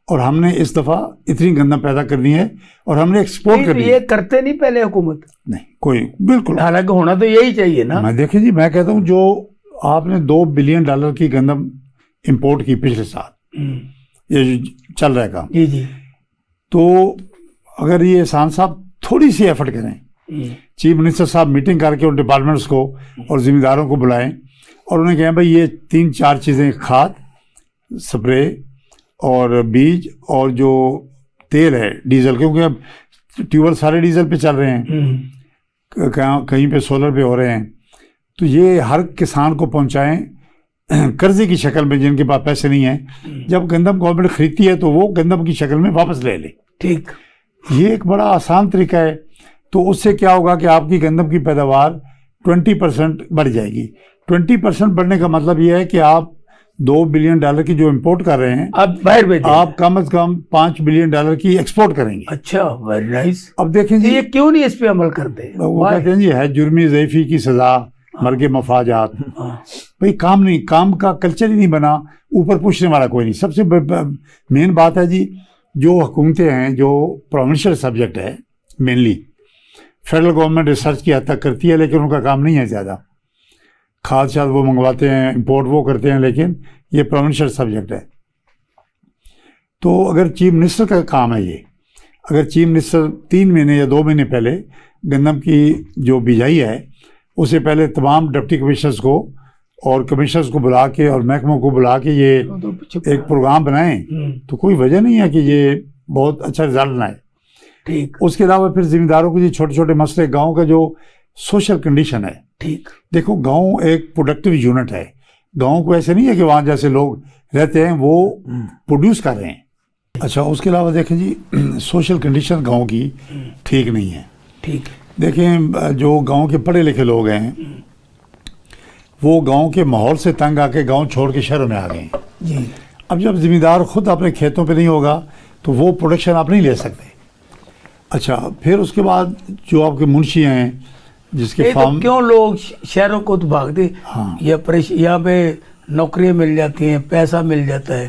اور ہم نے اس دفعہ اتنی گندم پیدا کرنی ہے اور ہم نے ایکسپورٹ کرنی ہے. یہ کرتے نہیں پہلے حکومت؟ نہیں کوئی، بالکل. حالانکہ ہونا تو یہی چاہیے نا. میں دیکھیں جی، میں کہتا ہوں جو آپ نے $2 بلین کی گندم امپورٹ کی پچھلے سال، یہ جو چل رہا ہے کام، جی جی، تو اگر یہ احسان صاحب تھوڑی سی ایفرٹ کریں، چیف منسٹر صاحب میٹنگ کر کے ان ڈپارٹمنٹس کو اور ذمہ داروں کو بلائیں اور انہیں کہیں بھائی یہ 3-4 چیزیں، کھاد، سپرے اور بیج اور جو تیل ہے ڈیزل، کیونکہ اب ٹیوبل سارے ڈیزل پہ چل رہے ہیں، کہیں پہ سولر پہ ہو رہے ہیں، تو یہ ہر کسان کو پہنچائیں قرضے کی شکل میں جن کے پاس پیسے نہیں ہیں. جب گندم گورنمنٹ خریدتی ہے تو وہ گندم کی شکل میں واپس لے لے. ٹھیک. یہ ایک بڑا آسان طریقہ ہے. تو اس سے کیا ہوگا کہ آپ کی گندم کی پیداوار 20% بڑھ جائے گی. 20% بڑھنے کا مطلب یہ ہے کہ آپ $2 بلین کی جو امپورٹ کر رہے ہیں اب باہر بھیجیں، آپ کم از کم $5 بلین کی ایکسپورٹ کریں گے. اچھا، ویری نائس. اب دیکھیں جی، یہ کیوں نہیں اس پہ عمل کرتے؟ وہ کہتے ہیں جی ہے جرمی ضعیفی کی سزا مرگ مفاجات. بھائی کام نہیں، کام کا کلچر ہی نہیں بنا، اوپر پوچھنے والا کوئی نہیں. سب سے مین بات ہے جی، جو حکومتیں ہیں جو پروونشل سبجیکٹ ہے مینلی، فیڈرل گورنمنٹ ریسرچ کی حد تک کرتی ہے لیکن ان کا کام نہیں ہے زیادہ. کھاد شاد وہ منگواتے ہیں، امپورٹ وہ کرتے ہیں، لیکن یہ پروونشل سبجیکٹ ہے. تو اگر چیف منسٹر کا کام ہے یہ، اگر چیف منسٹر 3 مہینے یا 2 مہینے پہلے گندم کی جو بیجائی ہے اسے پہلے تمام ڈپٹی کمشنرز کو اور کمشنرز کو بلا کے اور محکموں کو بلا کے یہ ایک پروگرام بنائیں تو کوئی وجہ نہیں ہے کہ یہ بہت اچھا رزلٹ نہ آئے. ٹھیک. اس کے علاوہ پھر ذمہ داروں کو یہ چھوٹے چھوٹے مسئلے، گاؤں کا جو سوشل کنڈیشن ہے. ٹھیک. دیکھو گاؤں ایک پروڈکٹیو یونٹ ہے. گاؤں کو ایسے نہیں ہے کہ وہاں جیسے لوگ رہتے ہیں وہ پروڈیوس کر رہے ہیں. اچھا، اس کے علاوہ دیکھیں جی سوشل کنڈیشن گاؤں کی ٹھیک نہیں ہے. ٹھیک. دیکھیں جو گاؤں کے پڑھے لکھے لوگ ہیں وہ گاؤں کے ماحول سے تنگ آ کے گاؤں چھوڑ کے شہروں میں آ گئے ہیں. جی. اب جب ذمہ دار خود اپنے کھیتوں پہ نہیں ہوگا تو وہ پروڈکشن آپ نہیں لے سکتے. اچھا، پھر اس کے بعد جو آپ کے منشی ہیں جس کے فارم، کیوں لوگ شہروں کو تو بھاگتے؟ ہاں، یہاں پہ نوکریاں مل جاتی ہیں، پیسہ مل جاتا ہے،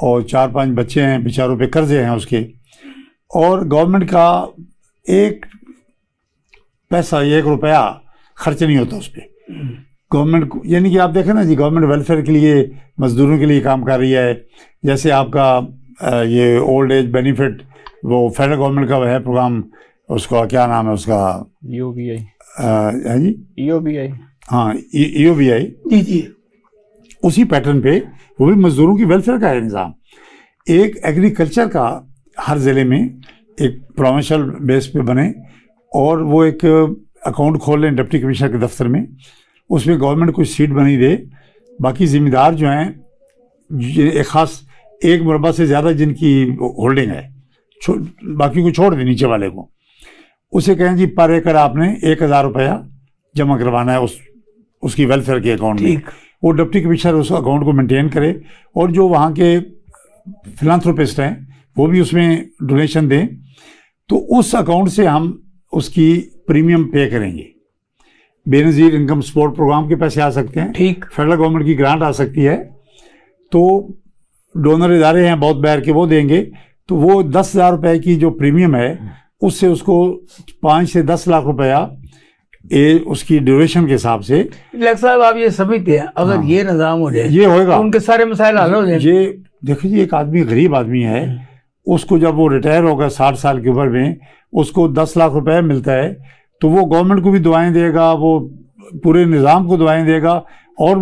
اور 4-5 بچے ہیں بیچاروں پہ قرضے ہیں اس کے, اور گورنمنٹ کا ایک پیسہ 1 روپیہ خرچ نہیں ہوتا اس پہ. گورنمنٹ کو یعنی کہ آپ دیکھیں نا جی, گورنمنٹ ویلفیئر کے لیے مزدوروں کے لیے کام کر رہی ہے. جیسے آپ کا یہ اولڈ ایج بینیفٹ, وہ فیڈرل گورنمنٹ کا ہے پروگرام, اس کا کیا نام ہے اس کا, EOBI. ہاں جی, EOBI. ہاں EOBI. جی جی, اسی پیٹرن پہ وہ بھی مزدوروں کی ویلفیئر کا ہے نظام. ایک ایگریکلچر کا ہر ضلع میں ایک پروونشل بیس پہ بنے, اور وہ ایک اکاؤنٹ کھول لیں ڈپٹی کمشنر کے دفتر میں, اس میں گورنمنٹ کوئی سیٹ بنی دے. باقی ذمہ دار جو ہیں ایک خاص 1 مربع سے زیادہ جن کی ہولڈنگ ہے, باقی کو چھوڑ دیں نیچے والے کو, اسے کہیں جی پر ایکڑ آپ نے 1000 روپیہ جمع کروانا ہے اس کی ویلفیئر کے اکاؤنٹ میں. وہ ڈپٹی کمشنر اس اکاؤنٹ کو مینٹین کرے, اور جو وہاں کے فلانتھروپسٹ ہیں وہ بھی اس میں ڈونیشن دیں, تو اس اکاؤنٹ سے ہم اس کی پریمیم پے کریں گے. بے نظیر انکم سپورٹ پروگرام کے پیسے آ سکتے ہیں, ٹھیک, فیڈرل گورنمنٹ کی گرانٹ آ سکتی ہے, تو ڈونر ادارے ہیں بہت بہر کے, وہ دیں گے. تو وہ 10,000 روپے کی جو پریمیم ہے اس سے اس کو 5 سے 10 لاکھ روپیہ اس کی ڈیوریشن کے حساب سے. لیکن صاحب آپ یہ سمجھتے ہیں اگر یہ نظام ہو جائے یہ ہوئے گا, ان کے سارے مسائل حل ہو جائیں. یہ دیکھیں جی, ایک آدمی غریب آدمی ہے, اس کو جب وہ ریٹائر ہوگا 60 سال کی عمر میں, اس کو 10 لاکھ روپے ملتا ہے, تو وہ گورنمنٹ کو بھی دعائیں دے گا, وہ پورے نظام کو دعائیں دے گا, اور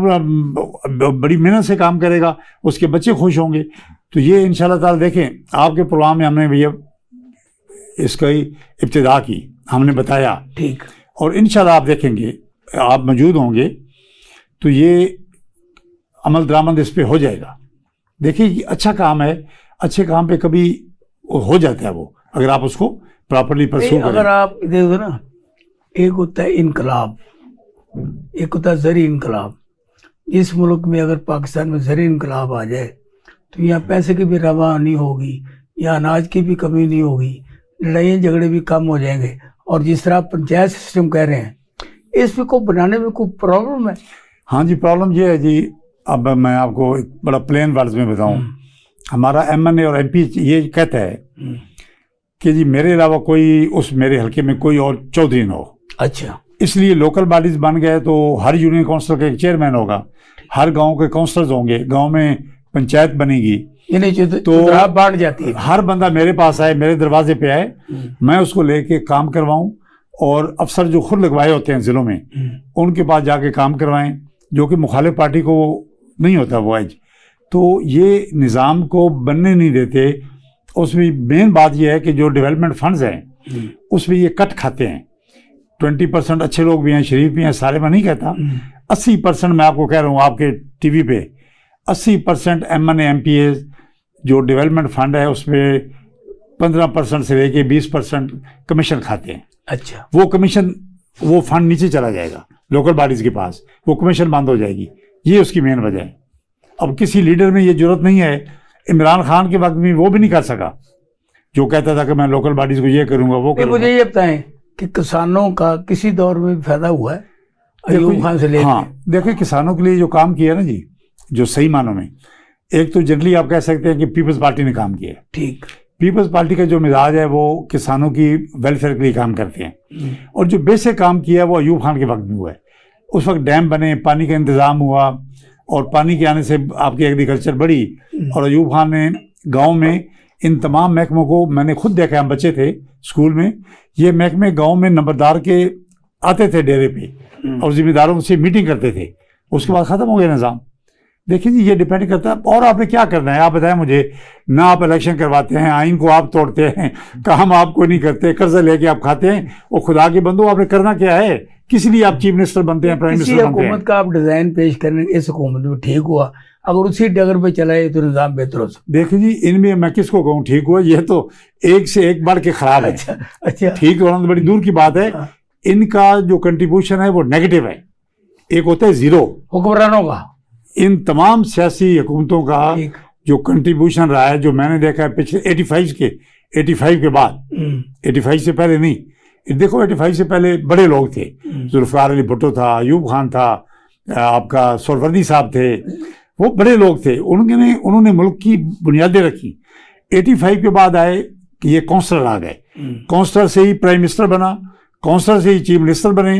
بڑی محنت سے کام کرے گا, اس کے بچے خوش ہوں گے. تو یہ انشاءاللہ تعالی دیکھیں آپ کے پروگرام میں ہم نے بھیا اس کا ابتدا کی, ہم نے بتایا, ٹھیک, اور انشاءاللہ آپ دیکھیں گے, آپ موجود ہوں گے تو یہ عمل درآمد اس پہ ہو جائے گا. دیکھیں اچھا کام ہے, اچھے کام پہ کبھی ہو جاتا ہے وہ, اگر آپ اس کو پراپرلی پرسو کریں. اگر آپ دیکھو نا, ایک ہوتا ہے انقلاب, ایک ہوتا ہے زرعی انقلاب. اس ملک میں اگر پاکستان میں زرعی انقلاب آ جائے تو یہاں پیسے کی بھی رواں نہیں ہوگی, یہاں اناج کی بھی کمی نہیں ہوگی, لڑائیاں جھگڑے بھی کم ہو جائیں گے. اور جس طرح پنچایت سسٹم کہہ رہے ہیں, اس پہ کو بنانے میں کوئی پرابلم ہے؟ ہاں جی, پرابلم یہ ہے جی, اب میں آپ کو ایک بڑا پلین ورڈز میں بتاؤں. ہمارا MNA اور MP یہ کہتا ہے کہ جی میرے علاوہ کوئی اس میرے حلقے میں کوئی اور چودھری نہ ہو. اچھا, اس لیے لوکل باڈیز بن گئے تو ہر یونین کونسل کا ایک چیئرمین ہوگا, ہر گاؤں کے کونسلرز ہوں گے, گاؤں میں پنچایت بنے گی, تو بانٹ جاتی ہے. ہر بندہ میرے پاس آئے, میرے دروازے پہ آئے, میں اس کو لے کے کام کرواؤں, اور افسر جو خود لگوائے ہوتے ہیں ضلعوں میں ان کے پاس جا کے کام کروائیں, جو کہ مخالف پارٹی کو نہیں ہوتا وہ ایج. تو یہ نظام کو بننے نہیں دیتے. اس میں مین بات یہ ہے کہ جو ڈیولپمنٹ فنڈز ہیں اس میں یہ کٹ کھاتے ہیں. 20% اچھے لوگ بھی ہیں, شریف بھی ہیں, سارے میں نہیں کہتا, 80% میں آپ کو کہہ رہا ہوں آپ کے ٹی وی پہ 80% MNA MPAs جو ڈیولپمنٹ فنڈ ہے اس میں 15% سے لے کے 20% کمیشن کھاتے ہیں. اچھا, وہ کمیشن, وہ فنڈ نیچے چلا جائے گا لوکل باڈیز کے پاس, وہ کمیشن بند ہو جائے گی. یہ اس کی مین وجہ ہے. اب کسی لیڈر میں یہ ضرورت نہیں ہے. عمران خان کے وقت میں وہ بھی نہیں کر سکا, جو کہتا تھا کہ میں لوکل باڈیز کو یہ کروں گا وہ کروں گا. مجھے یہ بتائیں کہ کسانوں کا کسی دور میں فائدہ ہوا ہے ایوب خان سے لے کے؟ ہاں دیکھیں, کسانوں کے لیے جو کام کیا نا جی, جو صحیح معنوں میں, ایک تو جنرلی آپ کہہ سکتے ہیں کہ پیپلز پارٹی نے کام کیا ہے. ٹھیک, پیپلز پارٹی کا جو مزاج ہے وہ کسانوں کی ویلفیئر کے لیے کام کرتے ہیں, اور جو بیسک کام کیا ہے وہ ایوب خان کے وقت میں ہوا ہے. اس وقت ڈیم بنے, پانی کا انتظام ہوا, اور پانی کے آنے سے آپ کی ایگریکلچر بڑھی. اور ایوب خان نے گاؤں میں ان تمام محکموں کو, میں نے خود دیکھا, ہم بچے تھے اسکول میں, یہ محکمے گاؤں میں نمبردار کے آتے تھے ڈیرے پہ اور ذمہ داروں سے میٹنگ کرتے تھے. اس کے بعد ختم ہو گیا نظام. دیکھیں جی, یہ ڈیپینڈ کرتا ہے اور آپ نے کیا کرنا ہے. آپ بتائیں مجھے, نہ آپ الیکشن کرواتے ہیں, آئین کو آپ توڑتے ہیں, کام آپ کو نہیں کرتے, قرضہ لے کے آپ کھاتے ہیں, اور خدا کے بندو آپ نے کرنا کیا ہے؟ کس لیے آپ چیف منسٹر بنتے ہیں, پرائم منسٹر بنتے ہیں؟ حکومت کا آپ ڈیزائن پیش کرنے, اس حکومت میں ٹھیک ہوا, اگر اسی ڈگر پہ چلائے تو نظام بہتر ہو سکتا. دیکھیں جی, ان میں میں کس کو کہوں ٹھیک ہوا, یہ تو ایک سے ایک بڑھ کے خراب ہے. اچھا, ٹھیک ہونا تو بڑی دور کی بات ہے. ان کا جو کنٹریبیوشن ہے وہ نیگیٹو ہے. ایک ہوتا ہے زیرو حکمرانوں کا, ان تمام سیاسی حکومتوں کا جو کنٹریبیوشن رہا ہے, جو میں نے دیکھا ہے پچھلے 85 کے بعد, 85 سے پہلے نہیں. دیکھو 85 سے پہلے بڑے لوگ تھے, ذوالفقار علی بھٹو تھا, ایوب خان تھا, آپ کا سہروردی صاحب تھے, وہ بڑے لوگ تھے, انہوں نے ملک کی بنیادیں رکھی. 85 کے بعد آئے کہ یہ کونسلر آ گئے, کونسلر سے ہی پرائم منسٹر بنا, کونسلر سے ہی چیف منسٹر بنے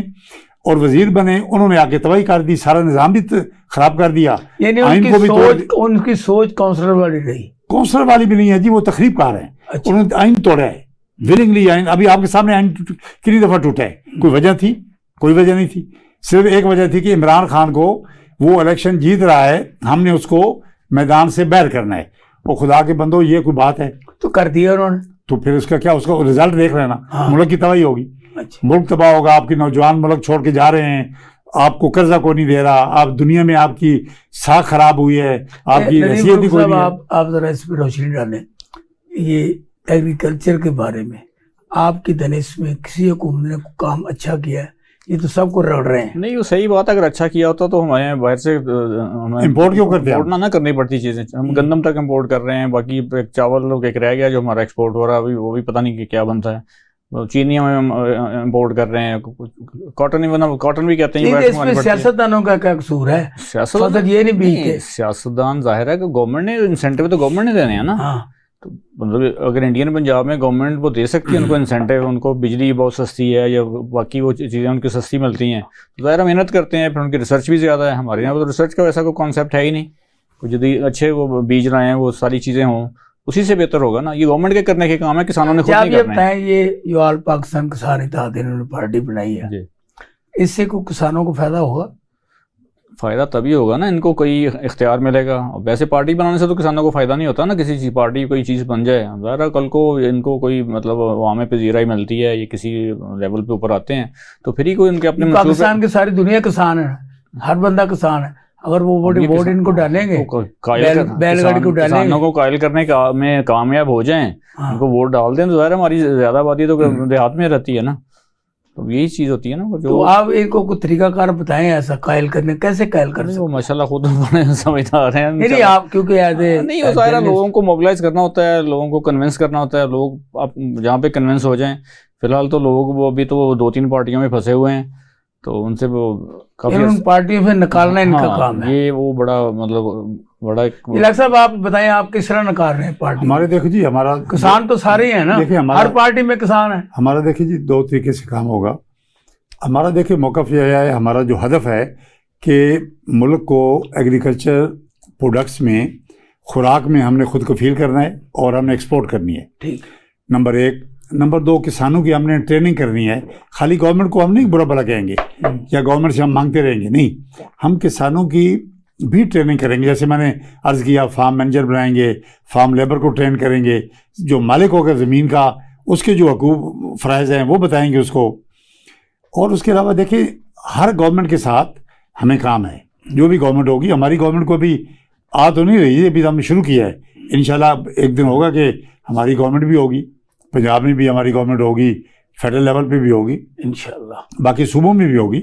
اور وزیر بنے. انہوں نے آگے تباہی کر دی, سارا نظام بھی خراب کر دیا. یعنی ان کی سوچ کونسلر والی رہی, کونسلر والی بھی نہیں ہے جی, وہ تخریب کار ہیں. انہوں نے آئین توڑا ہے ولنگلی. آئین ابھی آپ کے سامنے آئین کتنی دفعہ ٹوٹا ہے, کوئی وجہ تھی؟ کوئی وجہ نہیں تھی. صرف ایک وجہ تھی کہ عمران خان کو وہ الیکشن جیت رہا ہے, ہم نے اس کو میدان سے باہر کرنا ہے. وہ خدا کے بندو, یہ کوئی بات ہے؟ تو کر دیا انہوں نے. تو پھر اس کا کیا, اس کا رزلٹ دیکھ رہے نا, ملک کی تباہی ہوگی. ملک تباہ ہوگا, آپ کے نوجوان ملک چھوڑ کے جا رہے ہیں, آپ کو قرضہ کوئی نہیں دے رہا, آپ دنیا میں آپ کی ساکھ خراب ہوئی ہے, آپ کی حیثیت ہی کوئی نہیں ہے. آپ ذرا اس پہ روشنی ڈالیں, یہ ایگریکلچر کے بارے میں آپ کی دانش میں کسی حکومت نے کام اچھا کیا ہے؟ یہ تو سب کو رڑ رہے ہیں. نہیں, وہ صحیح بات ہے, اگر اچھا کیا ہوتا تو ہمارے باہر سے امپورٹ کیوں کرتے ہیں؟ امپورٹ نہ کرنی پڑتی چیزیں. ہم گندم تک امپورٹ کر رہے ہیں, باقی ایک چاول ایک رہ گیا جو ہمارا ایکسپورٹ ہو رہا ہے, وہ بھی پتہ نہیں کہ کیا بنتا ہے. چینی ہم امپورٹ کر رہے ہیں, کاٹن بھی کہتے ہیں. اس میں سیاستدانوں کا کیا قصور ہے؟ سیاستدان یہ نہیں بیچتے. سیاستدان ظاہر ہے کہ گورنمنٹ نے انسینٹیو تو گورنمنٹ نے دینے ہیں نا. تو مطلب اگر انڈین پنجاب میں گورنمنٹ وہ دے سکتی ہے ان کو انسینٹیو, ان کو بجلی بہت سستی ہے یا باقی وہ چیزیں ان کی سستی ملتی ہیں, تو ظاہر محنت کرتے ہیں, پھر ان کی ریسرچ بھی زیادہ ہے. ہمارے یہاں تو ریسرچ کا ویسا کوئی کانسیپٹ ہے ہی نہیں. جدید اچھے وہ بیج رہے ہیں, وہ ساری چیزیں ہوں, اسی سے بہتر ہوگا نا. یہ گورنمنٹ کے کرنے کے کام ہے, کسانوں نے خود نہیں کرنا ہے. یہ آل پاکستان کسان اتحاد انہوں نے پارٹی بنائی ہے, اس سے کوئی کسانوں کو فائدہ ہوگا؟ فائدہ تبھی ہوگا نا ان کو کوئی اختیار ملے گا. ویسے پارٹی بنانے سے تو کسانوں کو فائدہ نہیں ہوتا نا, کسی چیز پارٹی کوئی چیز بن جائے. ظاہر کل کو ان کو کوئی مطلب عوام پذیرائی ملتی ہے, یہ کسی لیول پہ اوپر آتے ہیں تو پھر ہی کوئی ان کے اپنے پاکستان کی ساری دنیا کسان ہے, ہر بندہ کسان ہے. اگر وہ ووٹ ان کو ڈالیں گے, بیل گاڑی کو ڈالیں گے, کسانوں کو قائل کرنے میں کامیاب ہو جائیں, ان کو ووٹ ڈال دیں, تو ظاہر ہماری زیادہ آبادی تو دیہات میں رہتی ہے نا. تو یہی چیز ہوتی ہے نا. تو آپ ان کو کوئی طریقہ کار بتائیں ایسا قائل کرنے, کیسے قائل کر سکتے؟ وہ ماشاءاللہ خود بڑے سمجھدار ہیں. نہیں آپ کیونکہ نہیں, وہ ظاہر لوگوں کو موبلائز کرنا ہوتا ہے, لوگوں کو کنونس کرنا ہوتا ہے. لوگ آپ جہاں پہ کنونس ہو جائیں, فی الحال تو لوگ وہ ابھی تو 2-3 پارٹیوں میں پھنسے ہوئے ہیں, تو ان سے وہ کافی ان پارٹیوں سے نکالنا ان کا کام ہے. یہ وہ بڑا مطلب بڑا. ڈاکٹر صاحب آپ بتائیں, آپ کس طرح نکال رہے ہیں پارٹی؟ ہمارے دیکھیں جی, ہمارا کسان تو سارے ہیں نا, ہر پارٹی میں کسان ہے. ہمارا دیکھیں جی 2 طریقے سے کام ہوگا. ہمارا دیکھیں موقف یہ ہے, ہمارا جو ہدف ہے کہ ملک کو ایگریکلچر پروڈکٹس میں, خوراک میں ہم نے خود کفیل کرنا ہے اور ہم نے ایکسپورٹ کرنی ہے. ٹھیک, نمبر 1. نمبر 2, کسانوں کی ہم نے ٹریننگ کرنی ہے. خالی گورنمنٹ کو ہم نہیں برا بھلا کہیں گے یا گورنمنٹ سے ہم مانگتے رہیں گے, نہیں, ہم کسانوں کی بھی ٹریننگ کریں گے. جیسے میں نے عرض کیا, فارم مینیجر بنائیں گے, فارم لیبر کو ٹرین کریں گے, جو مالک ہوگا زمین کا اس کے جو حقوق فرائض ہیں وہ بتائیں گے اس کو. اور اس کے علاوہ دیکھیں, ہر گورنمنٹ کے ساتھ ہمیں کام ہے. جو بھی گورنمنٹ ہوگی, ہماری گورنمنٹ کو ابھی آ تو نہیں رہی ہے, ابھی ہم نے شروع کیا ہے. انشاءاللہ ایک دن ہوگا کہ ہماری گورنمنٹ بھی ہوگی, پنجاب میں بھی ہماری گورنمنٹ ہوگی, فیڈرل لیول پہ بھی ہوگی انشاءاللہ, باقی صوبوں میں بھی ہوگی.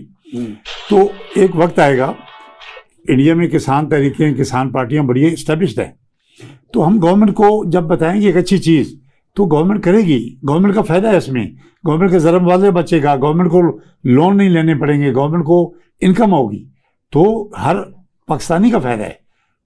تو ایک وقت آئے گا, انڈیا میں کسان تحریکیں, کسان پارٹیاں بڑی اسٹیبلشڈ ہیں, تو ہم گورنمنٹ کو جب بتائیں گے ایک اچھی چیز تو گورنمنٹ کرے گی. گورنمنٹ کا فائدہ ہے اس میں, گورنمنٹ کا ضرب والے بچے گا, گورنمنٹ کو لون نہیں لینے پڑیں گے, گورنمنٹ کو انکم ہوگی, تو ہر پاکستانی کا فائدہ ہے.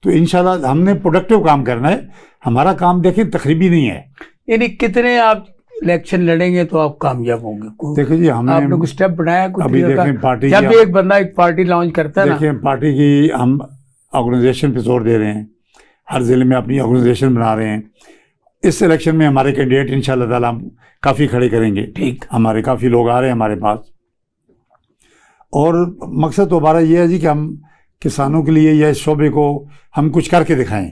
تو انشاءاللہ ہم نے پروڈکٹیو کام کرنا ہے. ہمارا کام دیکھیں تخریبی نہیں ہے. یعنی کتنے آپ الیکشن لڑیں گے تو آپ کامیاب ہوں گے؟ دیکھیں جی, ہم نے کوئی اسٹیپ بنایا ابھی دیکھیں پارٹی, جب بھی ایک بندہ ایک پارٹی لانچ کرتا ہے, دیکھیں پارٹی کی ہم آرگنائزیشن پہ زور دے رہے ہیں, ہر ضلع میں اپنی آرگنائزیشن بنا رہے ہیں. اس الیکشن میں ہمارے کینڈیڈیٹ انشاءاللہ تعالیٰ ہم کافی کھڑے کریں گے. ٹھیک, ہمارے کافی لوگ آ رہے ہیں ہمارے پاس, اور مقصد تو ہمارا یہ ہے جی کہ ہم کسانوں کے لیے یا اس شعبے کو ہم کچھ کر کے دکھائیں.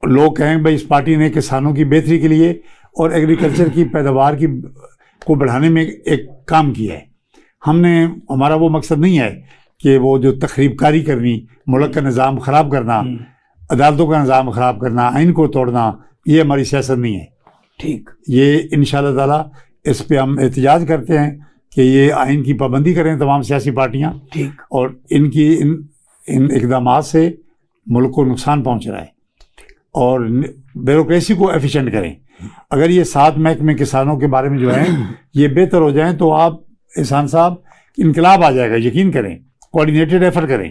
لوگ کہیں بھائی اس پارٹی نے کسانوں کی بہتری کے لیے اور ایگریکلچر کی پیداوار کی کو بڑھانے میں ایک کام کیا ہے. ہم نے, ہمارا وہ مقصد نہیں ہے کہ وہ جو تخریب کاری کرنی, ملک کا نظام خراب کرنا, عدالتوں کا نظام خراب کرنا, آئین کو توڑنا, یہ ہماری سیاست نہیں ہے. ٹھیک, یہ انشاءاللہ تعالیٰ اس پہ ہم احتجاج کرتے ہیں کہ یہ آئین کی پابندی کریں تمام سیاسی پارٹیاں. ٹھیک, اور ان کی ان اقدامات سے ملک کو نقصان پہنچ رہا ہے, اور بیوروکریسی کو ایفیشینٹ کریں. اگر یہ 7 محکمے کسانوں کے بارے میں جو ہیں یہ بہتر ہو جائیں تو آپ احسان صاحب انقلاب آ جائے گا, یقین کریں, کوآرڈینیٹڈ ایفرٹ کریں.